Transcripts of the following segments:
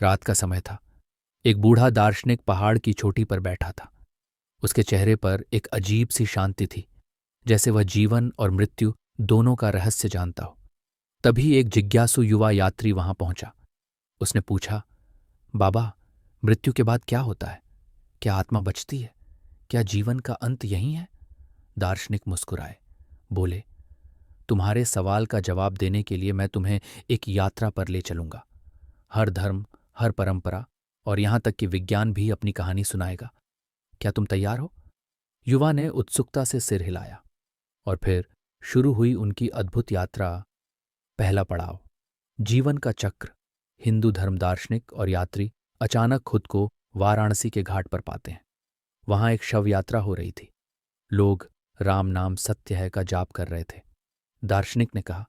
रात का समय था। एक बूढ़ा दार्शनिक पहाड़ की चोटी पर बैठा था। उसके चेहरे पर एक अजीब सी शांति थी, जैसे वह जीवन और मृत्यु दोनों का रहस्य जानता हो। तभी एक जिज्ञासु युवा यात्री वहां पहुंचा। उसने पूछा, बाबा, मृत्यु के बाद क्या होता है? क्या आत्मा बचती है? क्या जीवन का अंत यही है? दार्शनिक मुस्कुराए, बोले, तुम्हारे सवाल का जवाब देने के लिए मैं तुम्हें एक यात्रा पर ले चलूंगा। हर धर्म, हर परंपरा और यहां तक कि विज्ञान भी अपनी कहानी सुनाएगा। क्या तुम तैयार हो? युवा ने उत्सुकता से सिर हिलाया और फिर शुरू हुई उनकी अद्भुत यात्रा। पहला पड़ाव, जीवन का चक्र। हिंदू धर्म दार्शनिक और यात्री अचानक खुद को वाराणसी के घाट पर पाते हैं। वहां एक शव यात्रा हो रही थी। लोग राम नाम सत्य है का जाप कर रहे थे। दार्शनिक ने कहा,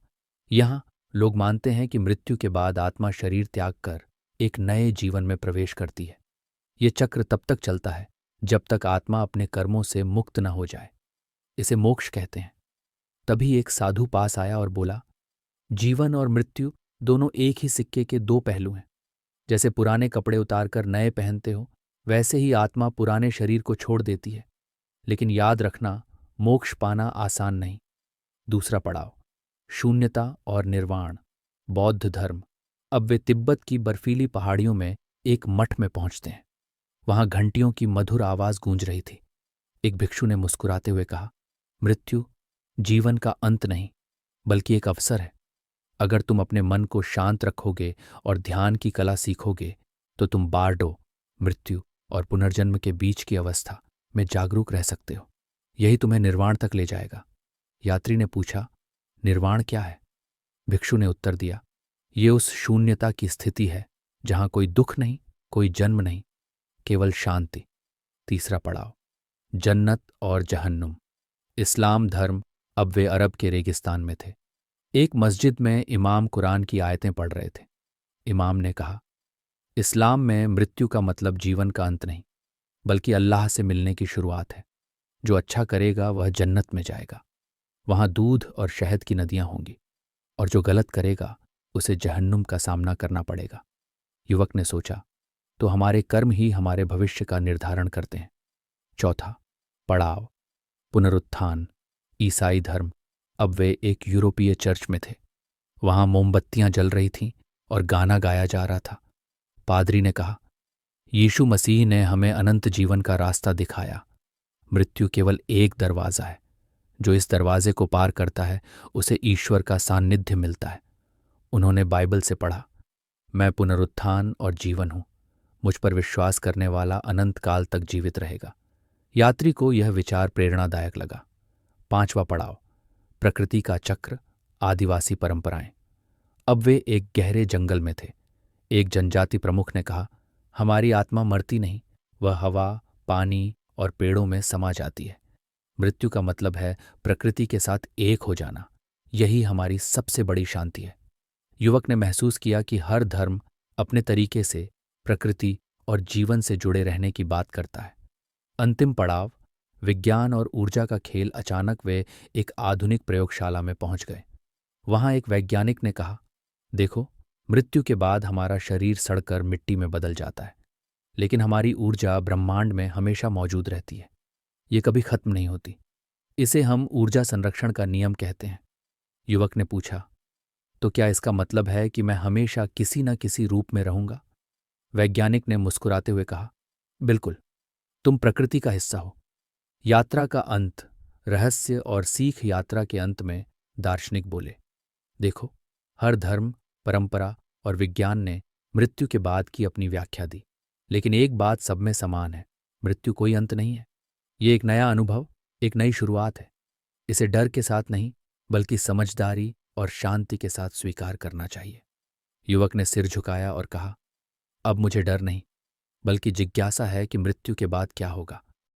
यहां लोग मानते हैं कि मृत्यु के बाद आत्मा शरीर त्याग कर एक नए जीवन में प्रवेश करती है। ये चक्र तब तक चलता है जब तक आत्मा अपने कर्मों से मुक्त न हो जाए। इसे मोक्ष कहते हैं। तभी एक साधु पास आया और बोला, जीवन और मृत्यु दोनों एक ही सिक्के के दो पहलू हैं। जैसे पुराने कपड़े उतारकर नए पहनते हो, वैसे ही आत्मा पुराने शरीर को छोड़ देती है। लेकिन याद रखना, मोक्ष पाना आसान नहीं। दूसरा पड़ाव, शून्यता और निर्वाण। बौद्ध धर्म। अब वे तिब्बत की बर्फीली पहाड़ियों में एक मठ में पहुंचते हैं। वहां घंटियों की मधुर आवाज गूंज रही थी। एक भिक्षु ने मुस्कुराते हुए कहा, मृत्यु जीवन का अंत नहीं, बल्कि एक अवसर है। अगर तुम अपने मन को शांत रखोगे और ध्यान की कला सीखोगे तो तुम बारडो, मृत्यु और पुनर्जन्म के बीच की अवस्था में जागरूक रह सकते हो। यही तुम्हें निर्वाण तक ले जाएगा। यात्री ने पूछा, निर्वाण क्या है? भिक्षु ने उत्तर दिया, ये उस शून्यता की स्थिति है जहां कोई दुख नहीं, कोई जन्म नहीं, केवल शांति। तीसरा पड़ाव, जन्नत और जहन्नुम। इस्लाम धर्म। अब वे अरब के रेगिस्तान में थे। एक मस्जिद में इमाम कुरान की आयतें पढ़ रहे थे। इमाम ने कहा, इस्लाम में मृत्यु का मतलब जीवन का अंत नहीं, बल्कि अल्लाह से मिलने की शुरुआत है। जो अच्छा करेगा वह जन्नत में जाएगा। वहां दूध और शहद की नदियां होंगी, और जो गलत करेगा उसे जहन्नुम का सामना करना पड़ेगा। युवक ने सोचा, तो हमारे कर्म ही हमारे भविष्य का निर्धारण करते हैं। चौथा पड़ाव, पुनरुत्थान। ईसाई धर्म। अब वे एक यूरोपीय चर्च में थे। वहां मोमबत्तियां जल रही थीं और गाना गाया जा रहा था। पादरी ने कहा, यीशु मसीह ने हमें अनंत जीवन का रास्ता दिखाया। मृत्यु केवल एक दरवाज़ा है। जो इस दरवाजे को पार करता है उसे ईश्वर का सान्निध्य मिलता है। उन्होंने बाइबल से पढ़ा, मैं पुनरुत्थान और जीवन हूं। मुझ पर विश्वास करने वाला अनंत काल तक जीवित रहेगा। यात्री को यह विचार प्रेरणादायक लगा। पांचवा पड़ाव, प्रकृति का चक्र। आदिवासी परंपराएं। अब वे एक गहरे जंगल में थे। एक जनजाति प्रमुख ने कहा, हमारी आत्मा मरती नहीं, वह हवा, पानी और पेड़ों में समा जाती है। मृत्यु का मतलब है प्रकृति के साथ एक हो जाना। यही हमारी सबसे बड़ी शांति है। युवक ने महसूस किया कि हर धर्म अपने तरीके से प्रकृति और जीवन से जुड़े रहने की बात करता है। अंतिम पड़ाव, विज्ञान और ऊर्जा का खेल। अचानक वे एक आधुनिक प्रयोगशाला में पहुंच गए। वहां एक वैज्ञानिक ने कहा, देखो, मृत्यु के बाद हमारा शरीर सड़कर मिट्टी में बदल जाता है, लेकिन हमारी ऊर्जा ब्रह्मांड में हमेशा मौजूद रहती है। ये कभी खत्म नहीं होती। इसे हम ऊर्जा संरक्षण का नियम कहते हैं। युवक ने पूछा, तो क्या इसका मतलब है कि मैं हमेशा किसी न किसी रूप में रहूंगा? वैज्ञानिक ने मुस्कुराते हुए कहा, बिल्कुल, तुम प्रकृति का हिस्सा हो। यात्रा का अंत, रहस्य और सीख। यात्रा के अंत में दार्शनिक बोले, देखो, हर धर्म, परंपरा और विज्ञान ने मृत्यु के बाद की अपनी व्याख्या दी, लेकिन एक बात सब में समान है, मृत्यु कोई अंत नहीं है। ये एक नया अनुभव, एक नई शुरुआत है। इसे डर के साथ नहीं, बल्कि समझदारी और शांति के साथ स्वीकार करना चाहिए। युवक ने सिर झुकाया और कहा, अब मुझे डर नहीं, बल्कि जिज्ञासा है कि मृत्यु के बाद क्या होगा।